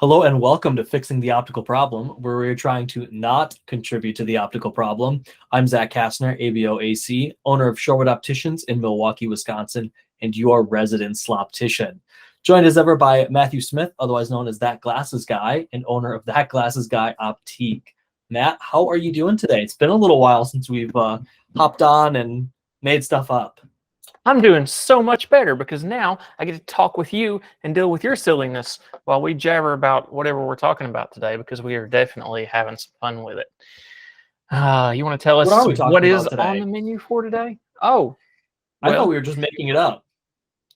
Hello and welcome to Fixing the Optical Problem, where we're trying to not contribute to the optical problem. I'm Zach Kastner, ABOAC, owner of Sherwood Opticians in Milwaukee, Wisconsin, and your resident sloptician. Joined as ever by Matthew Smith, otherwise known as That Glasses Guy, and owner of That Glasses Guy Optique. Matt, how are you doing today? It's been a little while since we've hopped on and made stuff up. I'm doing so much better because now I get to talk with you and deal with your silliness while we jabber about whatever we're talking about today, because we are definitely having some fun with it. You want to tell us What are we talking what about is today? on the menu for today? Oh, I thought well, we were just making it up.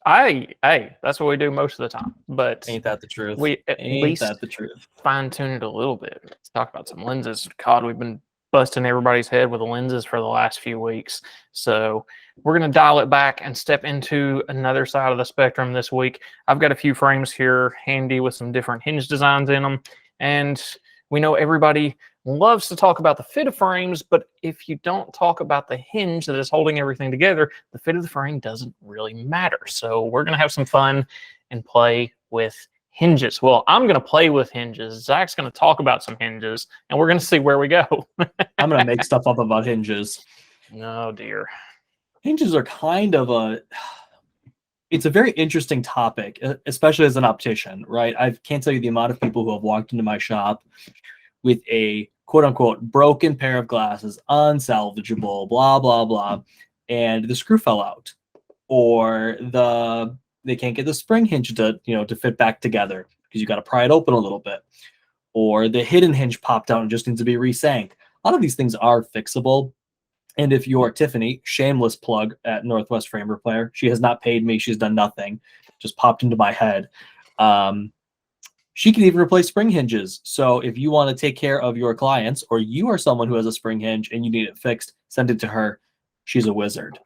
hey, that's what we do most of the time. But Ain't that the truth? we at Ain't least that the truth? fine tune it a little bit. Let's talk about some lenses. God, we've been busting everybody's head with the lenses for the last few weeks. So we're going to dial it back and step into another side of the spectrum this week. I've got a few frames here handy with some different hinge designs in them. And we know everybody loves to talk about the fit of frames, but if you don't talk about the hinge that is holding everything together, the fit of the frame doesn't really matter. So we're going to have some fun and play with hinges. Well, I'm going to play with hinges. Zach's going to talk about some hinges, and we're going to see where we go. I'm going to make stuff up about hinges. Oh, dear. Hinges are kind of it's a very interesting topic, especially as an optician, right? I can't tell you the amount of people who have walked into my shop with a quote-unquote broken pair of glasses, unsalvageable, blah, blah, blah, and the screw fell out. Or they can't get the spring hinge to fit back together because you got to pry it open a little bit, or the hidden hinge popped out and just needs to be resank. A lot of these things are fixable. And if you're Tiffany, shameless plug at Northwest Frame Repair, she has not paid me. She's done nothing. Just popped into my head. She can even replace spring hinges. So if you want to take care of your clients, or you are someone who has a spring hinge and you need it fixed, send it to her. She's a wizard.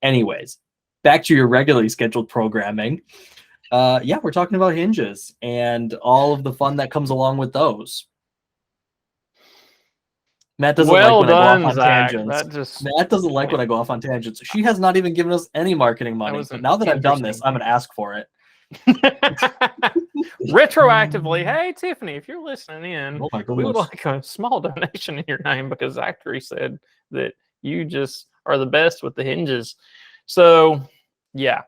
Anyways, back to your regularly scheduled programming. Yeah, we're talking about hinges and all of the fun that comes along with those. Matt doesn't like when I go off on tangents. Matt doesn't like when I go off on tangents. She has not even given us any marketing money. But now that I've done this, I'm going to ask for it. Retroactively, hey, Tiffany, if you're listening in, oh my we would like a small donation in your name because Zachary said that you just are the best with the hinges. So, yeah,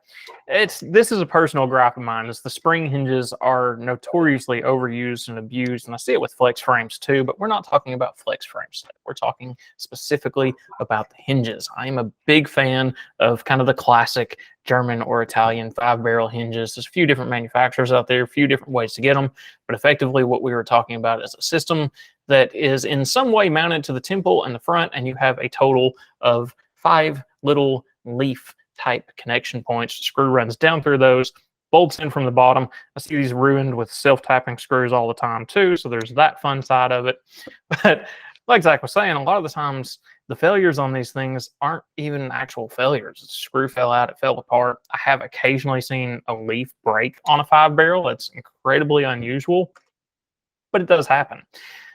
this is a personal gripe of mine. Is the spring hinges are notoriously overused and abused, and I see it with flex frames too. But we're not talking about flex frames today. We're talking specifically about the hinges. I am a big fan of kind of the classic German or Italian 5-barrel hinges. There's a few different manufacturers out there, a few different ways to get them, but effectively what we were talking about is a system that is in some way mounted to the temple and the front, and you have a total of 5 little leaf type connection points. The screw runs down through those, bolts in from the bottom. I see these ruined with self-tapping screws all the time too, so there's that fun side of it. But like Zach was saying, a lot of the times the failures on these things aren't even actual failures. The screw fell out, it fell apart. I have occasionally seen a leaf break on a 5-barrel. It's incredibly unusual, but it does happen.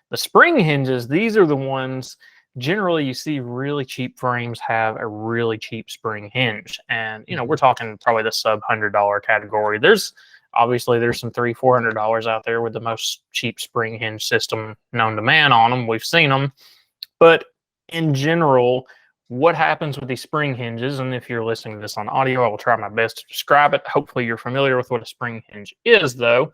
The spring hinges, these are the ones generally you see really cheap frames have a really cheap spring hinge. And, we're talking probably the sub $100 category. There's some $300-$400 out there with the most cheap spring hinge system known to man on them. We've seen them. But in general, what happens with these spring hinges, and if you're listening to this on audio, I will try my best to describe it. Hopefully you're familiar with what a spring hinge is, though.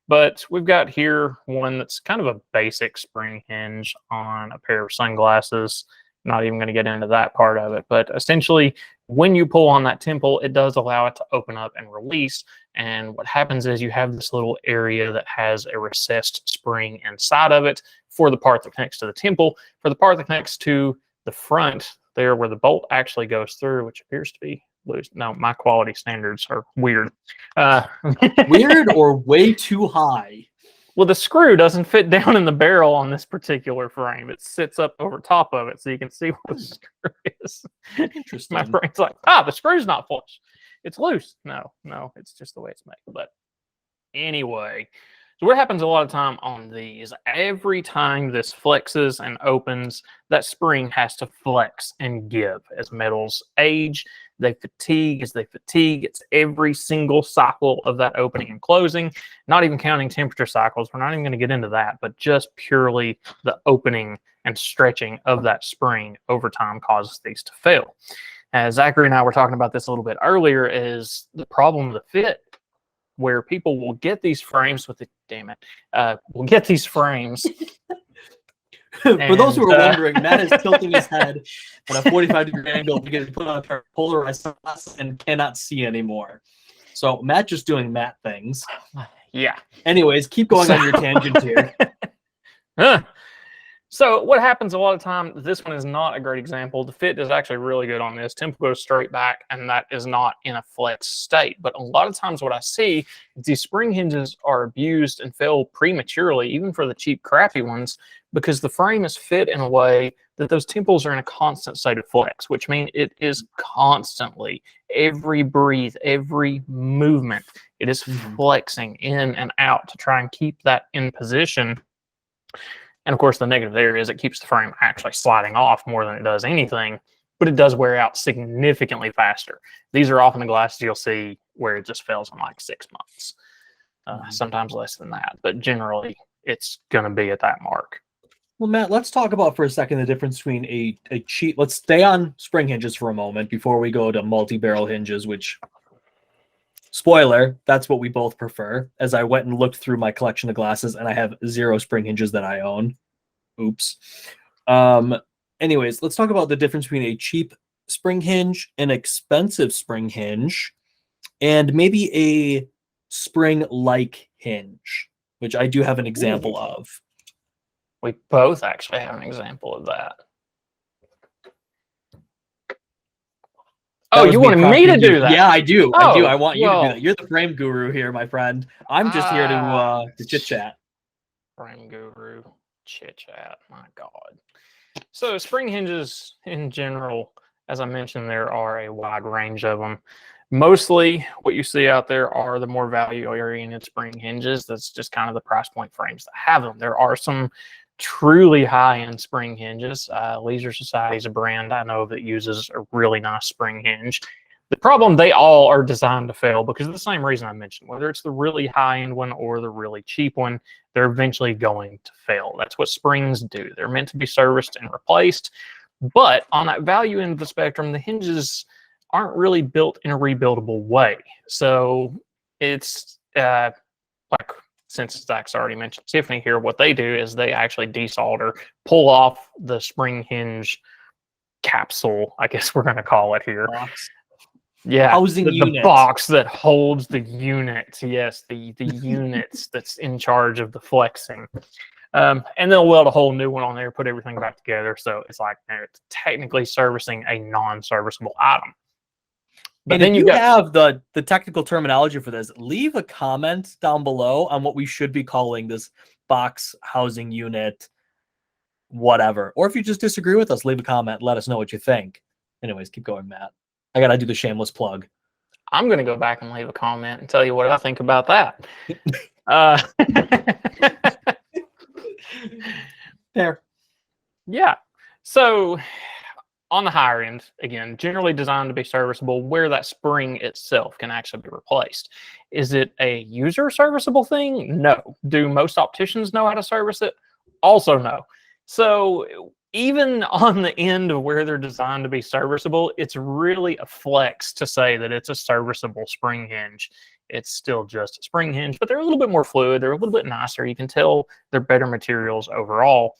But we've got here one that's kind of a basic spring hinge on a pair of sunglasses. Not even going to get into that part of it. But essentially, when you pull on that temple, it does allow it to open up and release. And what happens is you have this little area that has a recessed spring inside of it for the part that connects to the temple. For the part that connects to the front, there where the bolt actually goes through, which appears to be loose. No, my quality standards are weird. Weird or way too high? Well, the screw doesn't fit down in the barrel on this particular frame. It sits up over top of it so you can see what the screw is. Interesting. My brain's like, the screw's not flush. It's loose. No, it's just the way it's made. But anyway, so what happens a lot of time on these, every time this flexes and opens, that spring has to flex and give. As metals age, They fatigue. As they fatigue, it's every single cycle of that opening and closing, not even counting temperature cycles. We're not even going to get into that, but just purely the opening and stretching of that spring over time causes these to fail. As Zachary and I were talking about this a little bit earlier, is the problem of the fit, where people will get these frames with the, damn it, will get these frames. For those who are wondering, Matt is tilting his head at a 45-degree angle because he put on a pair of polarized sunglasses and cannot see anymore. So Matt just doing Matt things. Yeah. Anyways, keep going on your tangent here. So what happens a lot of time, this one is not a great example. The fit is actually really good on this. Temple goes straight back, and that is not in a flex state. But a lot of times what I see, these spring hinges are abused and fail prematurely, even for the cheap, crappy ones, because the frame is fit in a way that those temples are in a constant state of flex, which means it is constantly, every breathe, every movement, it is flexing in and out to try and keep that in position. And of course, the negative there is it keeps the frame actually sliding off more than it does anything, but it does wear out significantly faster. These are often the glasses you'll see where it just fails in like 6 months, sometimes less than that, but generally it's going to be at that mark. Well, Matt, let's talk about for a second the difference between a cheap. Let's stay on spring hinges for a moment before we go to multi-barrel hinges, which, spoiler, that's what we both prefer. As I went and looked through my collection of glasses, and I have 0 spring hinges that I own. Oops. Anyways, let's talk about the difference between a cheap spring hinge, an expensive spring hinge, and maybe a spring-like hinge, which I do have an example of. We both actually have an example of that. Oh, you wanted me to do that? Yeah, I do. Oh, I do. I want you to do that. You're the frame guru here, my friend. I'm just here to chit chat. Frame guru, chit chat. My God. So spring hinges in general, as I mentioned, there are a wide range of them. Mostly what you see out there are the more value-oriented spring hinges. That's just kind of the price point frames that have them. There are some truly high-end spring hinges. Leisure Society is a brand I know that uses a really nice spring hinge. The problem, they all are designed to fail because of the same reason I mentioned. Whether it's the really high-end one or the really cheap one, they're eventually going to fail. That's what springs do. They're meant to be serviced and replaced. But on that value end of the spectrum, the hinges aren't really built in a rebuildable way. So it's like, since Zach's already mentioned Tiffany here, what they do is they actually desolder, pull off the spring hinge capsule, I guess we're going to call it here. Box. Yeah, housing unit. The box that holds the unit. Yes, the units that's in charge of the flexing. And they'll weld a whole new one on there, put everything back together. So it's like it's technically servicing a non-serviceable item. But and then if you have the technical terminology for this, leave a comment down below on what we should be calling this box, housing unit, whatever. Or if you just disagree with us, leave a comment. Let us know what you think. Anyways, keep going, Matt. I got to do the shameless plug. I'm going to go back and leave a comment and tell you what I think about that. Fair. Yeah. So on the higher end, again, generally designed to be serviceable, where that spring itself can actually be replaced. Is it a user serviceable thing? No. Do most opticians know how to service it? Also no. So even on the end of where they're designed to be serviceable, it's really a flex to say that it's a serviceable spring hinge. It's still just a spring hinge, but they're a little bit more fluid. They're a little bit nicer. You can tell they're better materials overall.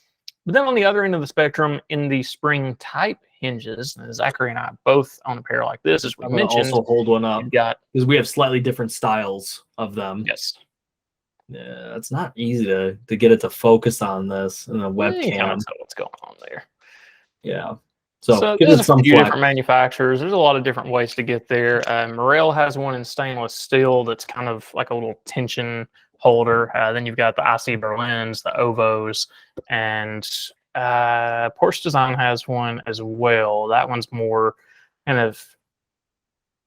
But then on the other end of the spectrum, in the spring type hinges, and Zachary and I both own a pair like this, as we mentioned. Also hold one up because we have slightly different styles of them. Yes. Yeah, it's not easy to get it to focus on this in a webcam. You can't tell what's going on there. Yeah. So give there's it some a few flex. different manufacturers. There's a lot of different ways to get there. Morel has one in stainless steel that's kind of like a little tension holder. Then you've got the IC Berlins, the Ovos, and Porsche Design has one as well. That one's more kind of,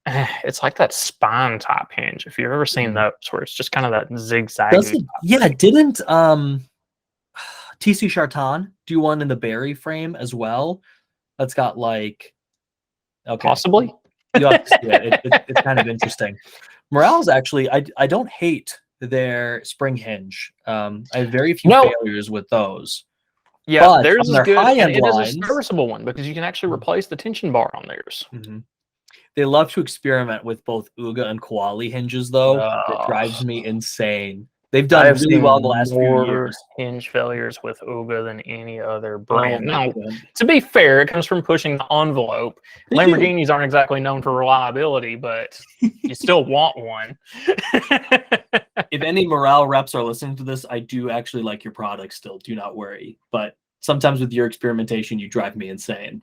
it's like that spine type hinge. If you've ever seen those, where it's just kind of that zigzag. Yeah, didn't TC Charton do one in the Barry frame as well? That's got like, okay. Possibly. You have to see it. It's kind of interesting. Morale's actually, I don't hate their spring hinge. I have very few No. failures with those. Yeah, But theirs on is their good, and high-end it is a lines, serviceable one because you can actually replace the tension bar on theirs. they love to experiment with both Uga and Koali hinges, though. It drives me insane. They've I done have really seen well the last few more years. hinge failures with Uga than any other Oh brand. my Now, God. to be fair, it comes from pushing the envelope. They do. Lamborghinis aren't exactly known for reliability, but you still want one. If any Morale reps are listening to this, I do actually like your product still. Do not worry. But sometimes with your experimentation, you drive me insane.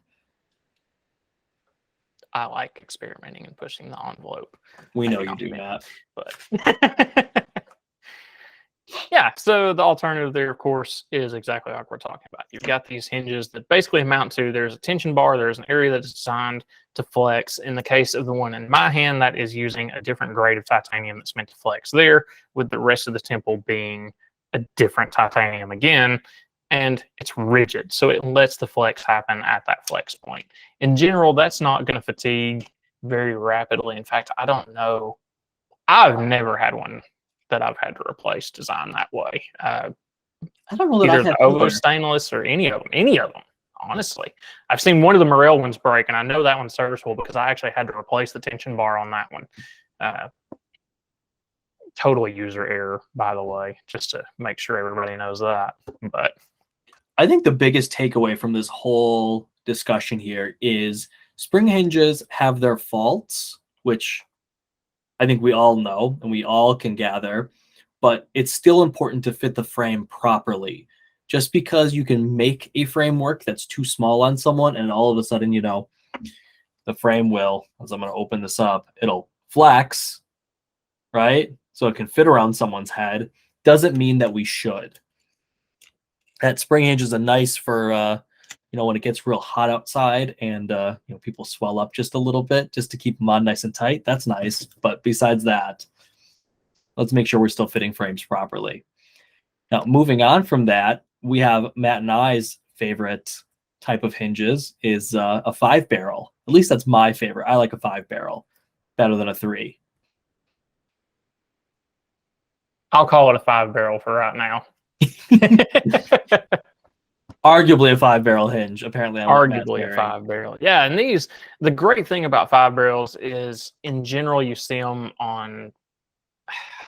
I like experimenting and pushing the envelope. We know Maybe you not do, me, Matt. but yeah, so the alternative there, of course, is exactly like we're talking about. You've got these hinges that basically amount to there's a tension bar, there's an area that's designed to flex. In the case of the one in my hand, that is using a different grade of titanium that's meant to flex there, with the rest of the temple being a different titanium again, and it's rigid, so it lets the flex happen at that flex point. In general, that's not going to fatigue very rapidly. In fact, I don't know. I've never had one that I've had to replace designed that way. I don't know that Either I've had the Ovo either. stainless or any of them. Honestly, I've seen one of the Morel ones break, and I know that one's serviceable because I actually had to replace the tension bar on that one. Totally user error, by the way, just to make sure everybody knows that. But I think the biggest takeaway from this whole discussion here is spring hinges have their faults, which I think we all know and we all can gather, but it's still important to fit the frame properly. Just because you can make a framework that's too small on someone and all of a sudden, the frame will, as I'm going to open this up, it'll flex, right? So it can fit around someone's head, doesn't mean that we should. That spring hinge is a nice for, when it gets real hot outside and, people swell up just a little bit just to keep them on nice and tight. That's nice. But besides that, let's make sure we're still fitting frames properly. Now, moving on from that, we have Matt and I's favorite type of hinges is a 5-barrel. At least that's my favorite. I like a 5-barrel better than a 3. I'll call it a 5-barrel for right now. Arguably a 5-barrel hinge. Apparently, arguably a 5-barrel. Yeah, and the great thing about 5-barrels is, in general, you see them on,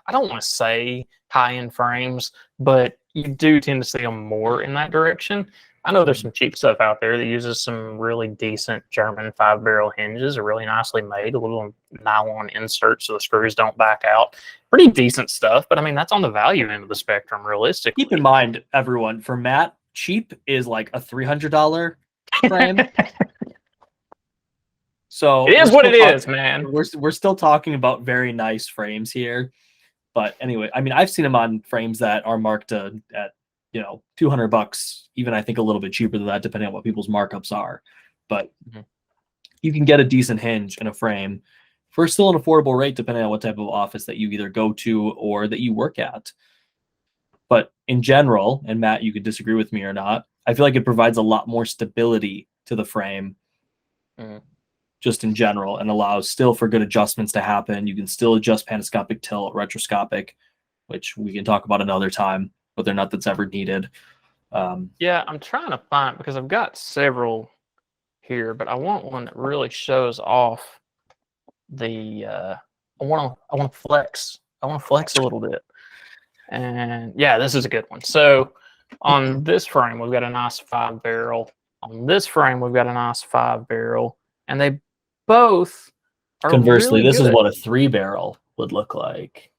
I don't want to say high-end frames, but you do tend to see them more in that direction. I know there's some cheap stuff out there that uses some really decent German 5-barrel hinges, are really nicely made, a little nylon insert so the screws don't back out. Pretty decent stuff, but I mean, that's on the value end of the spectrum, realistically. Keep in mind, everyone, for Matt, cheap is like a $300 frame. So it is what it is, man. We're still talking about very nice frames here. But anyway, I mean, I've seen them on frames that are marked at $200, even I think a little bit cheaper than that, depending on what people's markups are. But you can get a decent hinge in a frame for still an affordable rate, depending on what type of office that you either go to or that you work at. But in general, and Matt, you could disagree with me or not, I feel like it provides a lot more stability to the frame just in general, and allows still for good adjustments to happen. You can still adjust panoscopic tilt, retroscopic, which we can talk about another time, whether or not that's ever needed. Yeah, I'm trying to find, because I've got several here, but I want one that really shows off the I want to flex. I want to flex a little bit. And yeah, this is a good one. So on this frame, we've got a nice 5-barrel. On this frame, we've got a nice 5-barrel, and they both are Conversely, really this good. is what a 3-barrel would look like.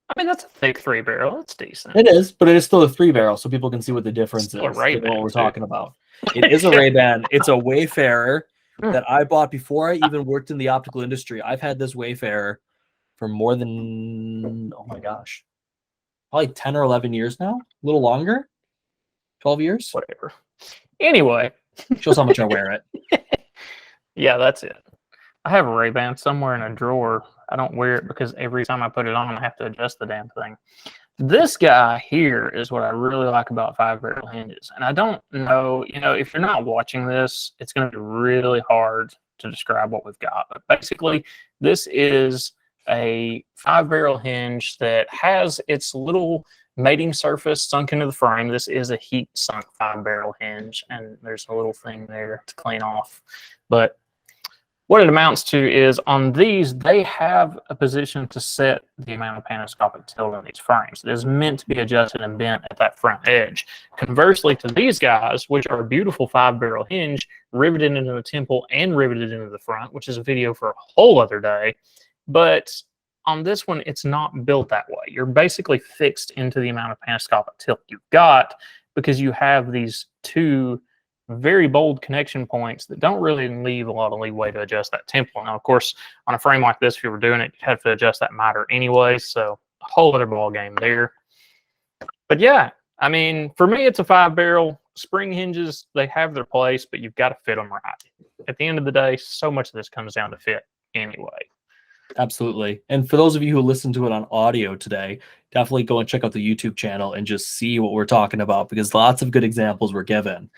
I mean, that's a thick 3-barrel. That's decent. It is, but it is still a 3-barrel, so people can see what the difference is. What we're talking about. It is a Ray-Ban. It's a Wayfarer that I bought before I even worked in the optical industry. I've had this Wayfarer for more than, oh my gosh, probably 10 or 11 years now. A little longer. 12 years. Whatever. Anyway. Shows how much I wear it. Yeah, that's it. I have a Ray-Ban somewhere in a drawer. I don't wear it because every time I put it on, I have to adjust the damn thing. This guy here is what I really like about 5-barrel hinges. And I don't know, if you're not watching this, it's going to be really hard to describe what we've got. But basically, this is a 5-barrel hinge that has its little mating surface sunk into the frame. This is a heat sunk 5-barrel hinge, and there's a little thing there to clean off. But what it amounts to is on these, they have a position to set the amount of panoscopic tilt in these frames. It is meant to be adjusted and bent at that front edge. Conversely to these guys, which are a beautiful 5-barrel hinge, riveted into the temple and riveted into the front, which is a video for a whole other day. But on this one, it's not built that way. You're basically fixed into the amount of panoscopic tilt you've got because you have these two very bold connection points that don't really leave a lot of leeway to adjust that temple. Now, of course, on a frame like this, if you were doing it, you'd have to adjust that miter anyway, so a whole other ball game there. But yeah, I mean, for me, it's a 5-barrel. Spring hinges, they have their place, but you've got to fit them right. At the end of the day, so much of this comes down to fit anyway. Absolutely. And for those of you who listen to it on audio today, definitely go and check out the YouTube channel and just see what we're talking about, because lots of good examples were given.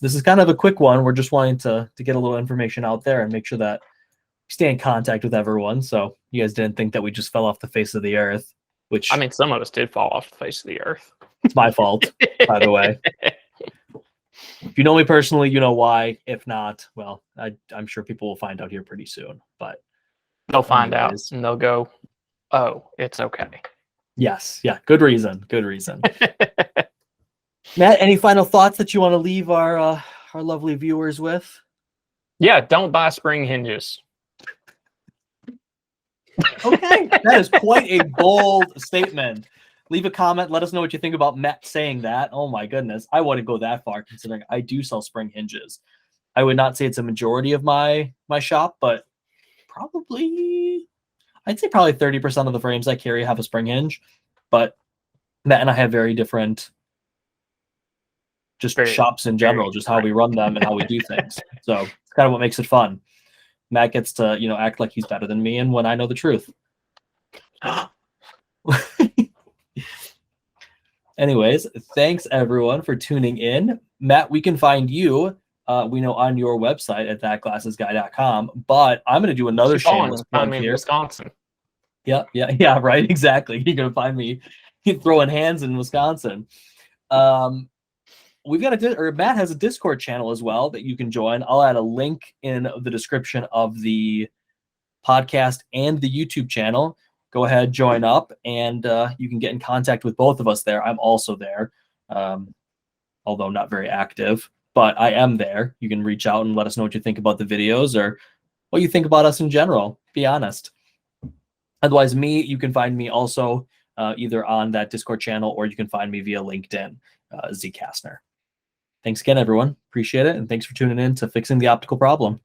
This is kind of a quick one. We're just wanting to get a little information out there and make sure that we stay in contact with everyone. So you guys didn't think that we just fell off the face of the earth, which, I mean, some of us did fall off the face of the earth. it's my fault, by the way. If you know me personally, you know why. If not, well, I'm sure people will find out here pretty soon. But they'll find out and they'll go, oh, it's okay. Yes. Yeah. Good reason. Good reason. Matt, any final thoughts that you want to leave our lovely viewers with? Yeah, don't buy spring hinges. Okay, that is quite a bold statement. Leave a comment. Let us know what you think about Matt saying that. Oh my goodness, I wouldn't go that far considering I do sell spring hinges. I would not say it's a majority of my shop, but I'd say probably 30% of the frames I carry have a spring hinge. But Matt and I have very different shops in general, just how we run them and how we do things. So it's kind of what makes it fun. Matt gets to, act like he's better than me, and when I know the truth. Anyways, thanks everyone for tuning in. Matt, we can find you, we know, on your website at thatglassesguy.com, but I'm going to do another shameless plug here. Wisconsin. Yeah, right, exactly. You're going to find me throwing hands in Wisconsin. We've got Matt has a Discord channel as well that you can join. I'll add a link in the description of the podcast and the YouTube channel. Go ahead, join up, and you can get in contact with both of us there. I'm also there, although not very active, but I am there. You can reach out and let us know what you think about the videos or what you think about us in general. Be honest. Otherwise, you can find me also either on that Discord channel, or you can find me via LinkedIn, Z Kastner. Thanks again, everyone. Appreciate it. And thanks for tuning in to Fixing the Optical Problem.